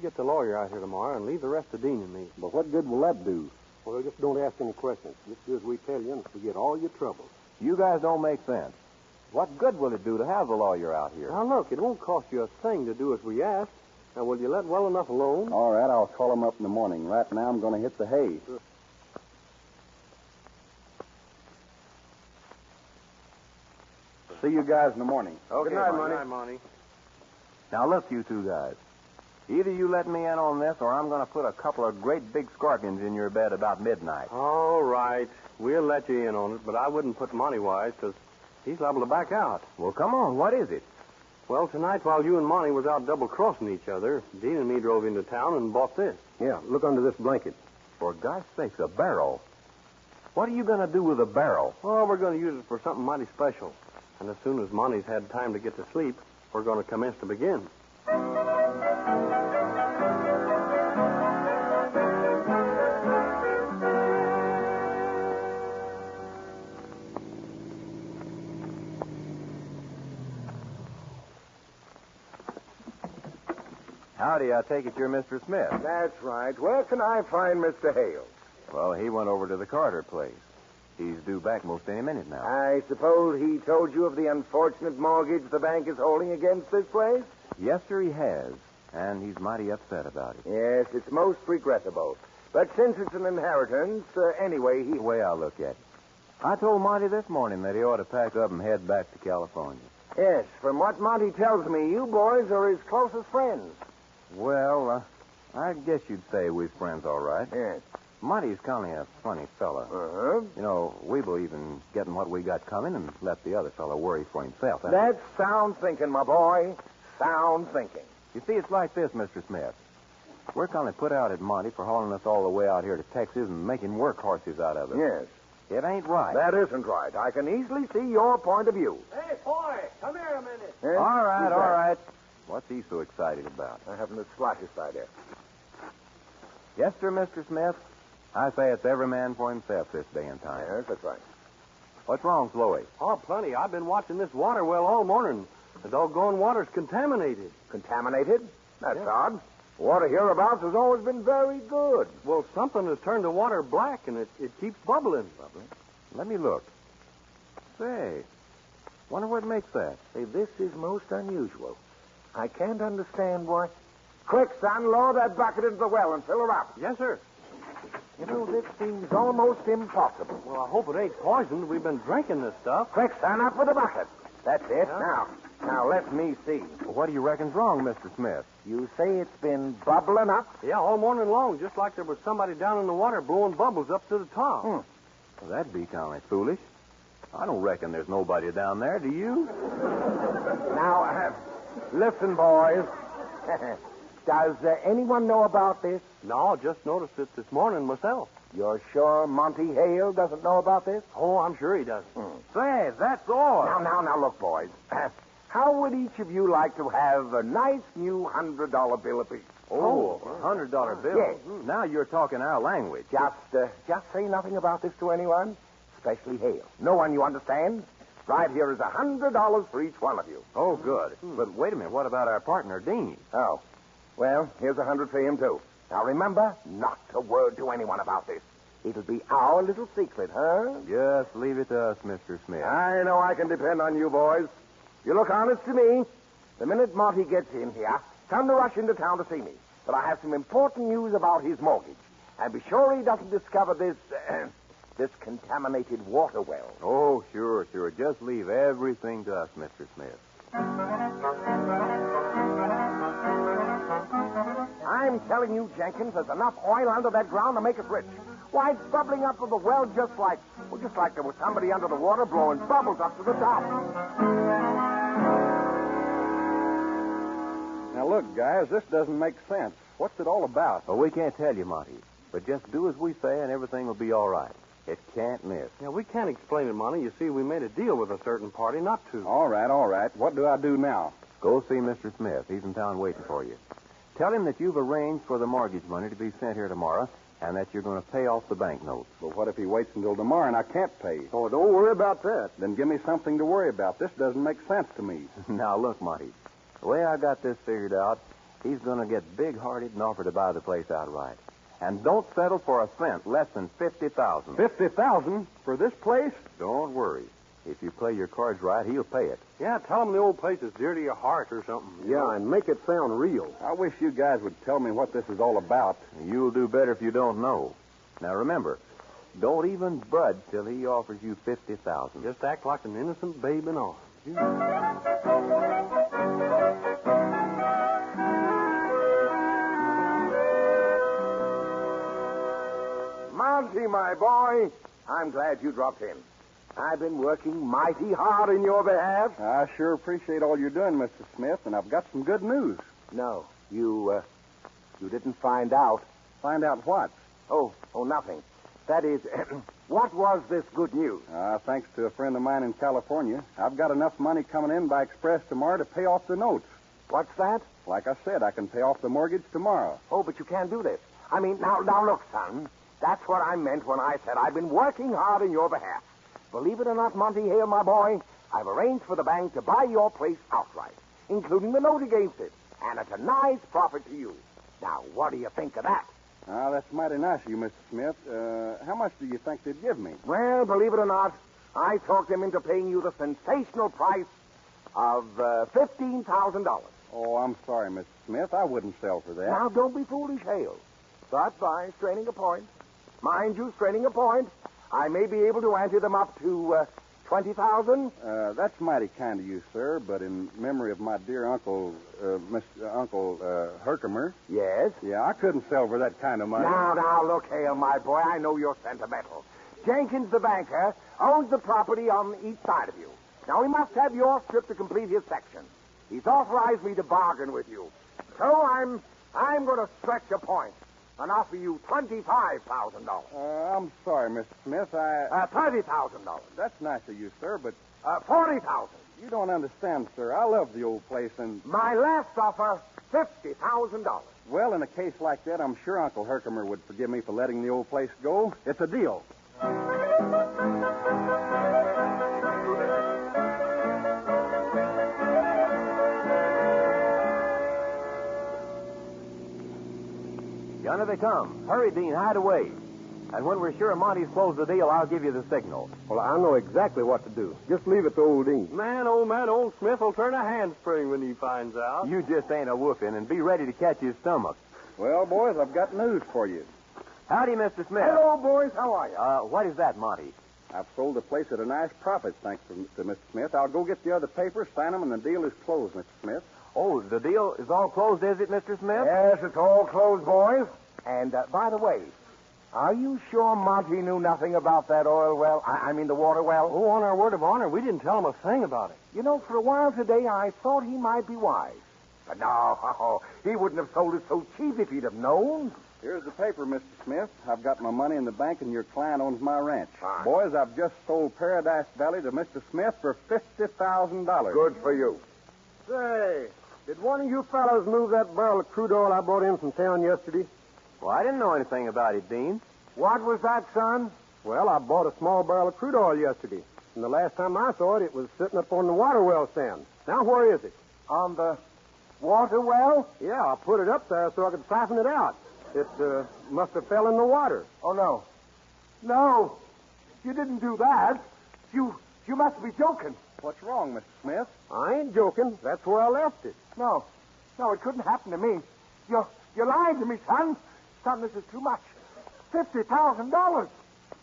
get the lawyer out here tomorrow and leave the rest to Dean and me. But what good will that do? Well, just don't ask any questions. Just do as we tell you and forget all your troubles. You guys don't make sense. What good will it do to have the lawyer out here? Now, look, it won't cost you a thing to do as we ask. Now, will you let well enough alone? All right, I'll call him up in the morning. Right now, I'm going to hit the hay. Sure. See you guys in the morning. Okay, Good night, Monte. Monte. Good night, Monte. Now, look, you two guys. Either you let me in on this, or I'm going to put a couple of great big scorpions in your bed about midnight. All right. We'll let you in on it, but I wouldn't put Monte wise, because he's liable to back out. Well, come on. What is it? Well, tonight, while you and Monte was out double-crossing each other, Dean and me drove into town and bought this. Yeah, look under this blanket. For God's sakes, a barrel. What are you going to do with a barrel? Oh, we're going to use it for something mighty special. And as soon as Monte's had time to get to sleep, we're going to commence to begin. Howdy, I take it you're Mr. Smith. That's right. Where can I find Mr. Hale? Well, he went over to the Carter place. He's due back most any minute now. I suppose he told you of the unfortunate mortgage the bank is holding against this place? Yes, sir, he has. And he's mighty upset about it. Yes, it's most regrettable. But since it's an inheritance, anyway, The way I look at it. I told Monte this morning that he ought to pack up and head back to California. Yes, from what Monte tells me, you boys are his closest friends. Well, I guess you'd say we're friends, all right. Yes. Monte's kind of a funny fella. Uh-huh. You know, we believe in getting what we got coming and let the other fellow worry for himself. That's sound thinking, my boy. Sound thinking. You see, it's like this, Mr. Smith. We're kind of put out at Monte for hauling us all the way out here to Texas and making workhorses out of it. Yes. It ain't right. That isn't right. I can easily see your point of view. Hey, boy, come here a minute. Eh? All right, Who's all that? right. What's he so excited about? I haven't the slightest idea. Yes, sir, Mr. Smith. I say it's every man for himself this day and time. Yes, that's right. What's wrong, Chloe? Oh, plenty. I've been watching this water well all morning. The doggone water's contaminated. Contaminated? That's Yeah. odd. Water hereabouts has always been very good. Well, something has turned the water black, and it keeps bubbling. Let me look. Say, wonder what makes that. Say, this is most unusual. I can't understand why. Quick, son, lower that bucket into the well and fill her up. Yes, sir. You know, this seems almost impossible. Well, I hope it ain't poisoned. We've been drinking this stuff. Quick, son, up with the bucket. That's it. Yeah. Now, let me see. What do you reckon's wrong, Mr. Smith? You say it's been bubbling up? Yeah, all morning long, just like there was somebody down in the water blowing bubbles up to the top. Well, that'd be kind of foolish. I don't reckon there's nobody down there, do you? Now, listen, boys. Does anyone know about this? No, I just noticed it this morning myself. You're sure Monte Hale doesn't know about this? Oh, I'm sure he does. Say, that's all. Now, look, boys. How would each of you like to have a nice new $100 bill apiece? Oh, $100 bill. Yes. Now you're talking our language. Just say nothing about this to anyone, especially Hale. No one, you understand? Right here is $100 for each one of you. Oh, good. But wait a minute. What about our partner, Dean? Oh, well, here's $100 for him, too. Now, remember, not a word to anyone about this. It'll be our little secret, huh? Just leave it to us, Mr. Smith. I know I can depend on you, boys. You look honest to me. The minute Monte gets in here, come to rush into town to see me. But I have some important news about his mortgage. And be sure he doesn't discover this contaminated water well. Oh, sure. Just leave everything to us, Mr. Smith. I'm telling you, Jenkins, there's enough oil under that ground to make us rich. Why, it's bubbling up to the well just like there was somebody under the water blowing bubbles up to the top. Now, look, guys, this doesn't make sense. What's it all about? Well, we can't tell you, Monty. But just do as we say and everything will be all right. It can't miss. Yeah, we can't explain it, Monty. You see, we made a deal with a certain party not to. All right. What do I do now? Go see Mr. Smith. He's in town waiting for you. Tell him that you've arranged for the mortgage money to be sent here tomorrow and that you're going to pay off the bank notes. But what if he waits until tomorrow and I can't pay? Oh, don't worry about that. Then give me something to worry about. This doesn't make sense to me. Now, look, Monty. The way I got this figured out he's going to get big-hearted and offer to buy the place outright. And don't settle for a cent, less than $50,000. $50,000 for this place? Don't worry. If you play your cards right, he'll pay it. Yeah, tell him the old place is dear to your heart or something. Yeah, and make it sound real. I wish you guys would tell me what this is all about. You'll do better if you don't know. Now, remember, don't even budge till he offers you $50,000. Just act like an innocent babe in arms. Monte, my boy, I'm glad you dropped in. I've been working mighty hard in your behalf. I sure appreciate all you're doing, Mr. Smith, and I've got some good news. No, you didn't find out. Find out what? Oh, nothing. That is, what was this good news? Thanks to a friend of mine in California, I've got enough money coming in by express tomorrow to pay off the notes. What's that? Like I said, I can pay off the mortgage tomorrow. Oh, but you can't do this. I mean, now look, son. That's what I meant when I said I've been working hard in your behalf. Believe it or not, Monte Hale, my boy, I've arranged for the bank to buy your place outright, including the note against it, and at a nice profit to you. Now, what do you think of that? That's mighty nice of you, Mr. Smith. How much do you think they'd give me? Well, believe it or not, I talked them into paying you the sensational price of $15,000. Oh, I'm sorry, Mr. Smith. I wouldn't sell for that. Now, don't be foolish, Hale. But by straining a point, mind you, straining a point, I may be able to ante them up to $20,000. That's mighty kind of you, sir, but in memory of my dear Uncle Herkimer. Yes? Yeah, I couldn't sell for that kind of money. Now, look, Hale, my boy, I know you're sentimental. Jenkins, the banker, owns the property on each side of you. Now, he must have your strip to complete his section. He's authorized me to bargain with you. So I'm going to stretch a point and offer you $25,000. I'm sorry, Mr. Smith. $30,000. That's nice of you, sir, but $40,000. you don't understand, sir. I love the old place, and My last offer, $50,000. well, in a case like that, I'm sure Uncle Herkimer would forgive me for letting the old place go. It's a deal. Yonder they come. Hurry, Dean, hide away. And when we're sure Monty's closed the deal, I'll give you the signal. Well, I know exactly what to do. Just leave it to old Dean. Man, old Smith will turn a handspring when he finds out. You just ain't a whooping, and be ready to catch his stomach. Well, boys, I've got news for you. Howdy, Mr. Smith. Hello, boys. How are you? What is that, Monty? I've sold the place at a nice profit, thanks to Mr. Smith. I'll go get the other papers, sign them, and the deal is closed, Mr. Smith. Oh, the deal is all closed, is it, Mr. Smith? Yes, it's all closed, boys. And, by the way, are you sure Monty knew nothing about that oil well? I mean the water well? Oh, on our word of honor, we didn't tell him a thing about it. You know, for a while today, I thought he might be wise. But no, he wouldn't have sold it so cheap if he'd have known. Here's the paper, Mr. Smith. I've got my money in the bank, and your client owns my ranch. Fine. Boys, I've just sold Paradise Valley to Mr. Smith for $50,000. Good for you. Say, did one of you fellows move that barrel of crude oil I brought in from town yesterday? Well, I didn't know anything about it, Dean. What was that, son? Well, I bought a small barrel of crude oil yesterday. And the last time I saw it, it was sitting up on the water well stand. Now, where is it? On the water well? Yeah, I put it up there so I could siphon it out. It must have fell in the water. Oh, no. No, you didn't do that. You must be joking. What's wrong, Mr. Smith? I ain't joking. That's where I left it. No, it couldn't happen to me. You're lying to me, son. Son, this is too much. $50,000.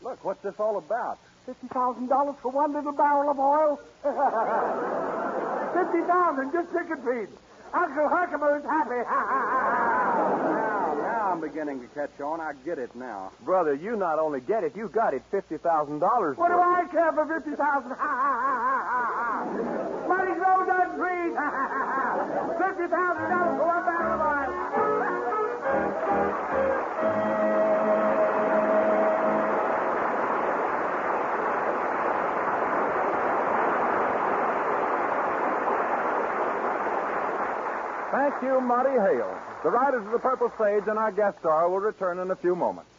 Look, what's this all about? $50,000 for one little barrel of oil? 50,000, just chicken feed. Uncle Herkimer is happy. Now I'm beginning to catch on. I get it now. Brother, you not only get it, you got it $50,000. What do I care for 50,000? Money grows on trees. $50,000 for one barrel of oil. Thank you, Monte Hale. The Riders of the Purple Sage and our guest star will return in a few moments.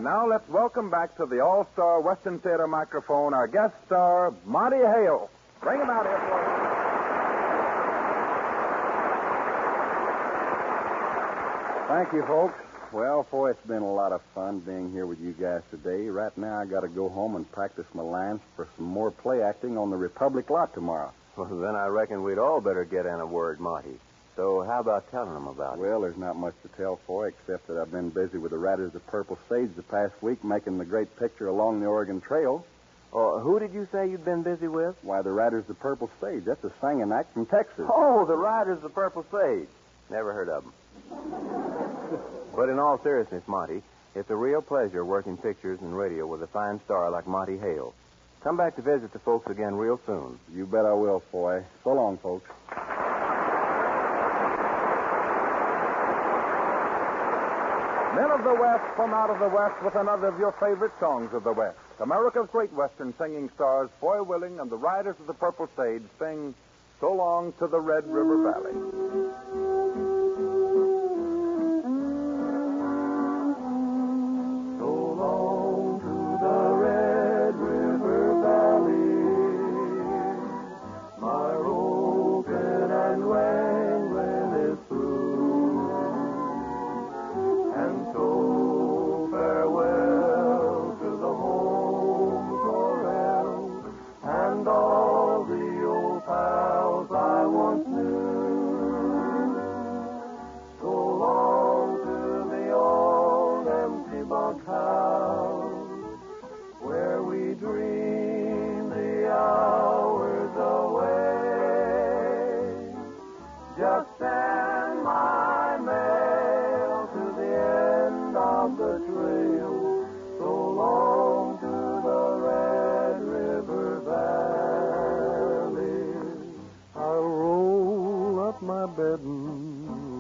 now let's welcome back to the All-Star Western Theater microphone our guest star, Monte Hale. Bring him out here for us. Thank you, folks. Well, boy, it's been a lot of fun being here with you guys today. Right now, I got to go home and practice my lines for some more play acting on the Republic lot tomorrow. Well, then I reckon we'd all better get in a word, Monty. So how about telling them about it? Well, there's not much to tell for, except that I've been busy with the Riders of the Purple Sage the past week making the great picture along the Oregon Trail. Oh, who did you say you'd been busy with? Why, the Riders of the Purple Sage. That's a singing act from Texas. Oh, the Riders of the Purple Sage. Never heard of them. But in all seriousness, Monty, it's a real pleasure working pictures and radio with a fine star like Monte Hale. Come back to visit the folks again real soon. You bet I will, Foy. So long, folks. Men of the West come out of the West with another of your favorite songs of the West. America's great Western singing stars, Foy Willing and the Riders of the Purple Sage, sing So Long to the Red River Valley.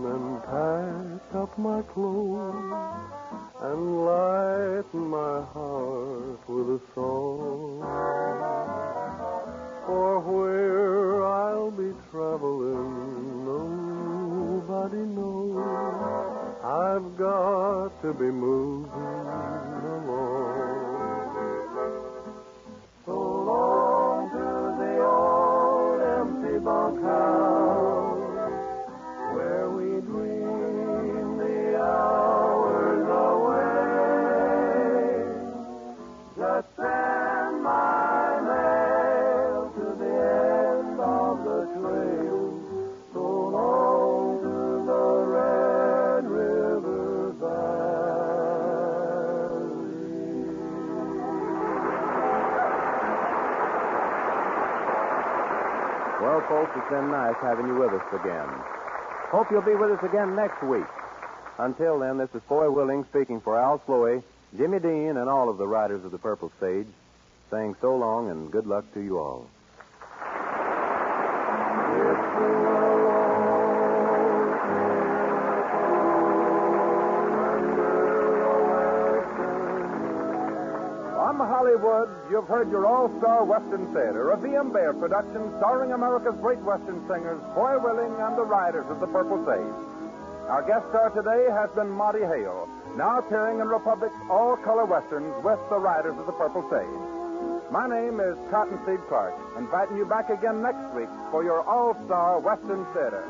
And pack up my clothes and lighten my heart with a song. For where I'll be traveling, nobody knows. I've got to be moving along. So long to the old empty bunkhouse, where we dream the hours away. Just send my mail to the end of the trail. So long to the Red River Valley. Well, folks, it's been nice having you with us again. Hope you'll be with us again next week. Until then, this is Foy Willing speaking for Al Sloey, Jimmy Dean, and all of the Riders of the Purple Sage, saying so long and good luck to you all. From Hollywood, you've heard your all-star Western Theater, a V.M. Bear production starring America's great Western singers, Foy Willing and the Riders of the Purple Sage. Our guest star today has been Monte Hale, now appearing in Republic's all-color Westerns with the Riders of the Purple Sage. My name is Cottonseed Clark, inviting you back again next week for your all-star Western Theater.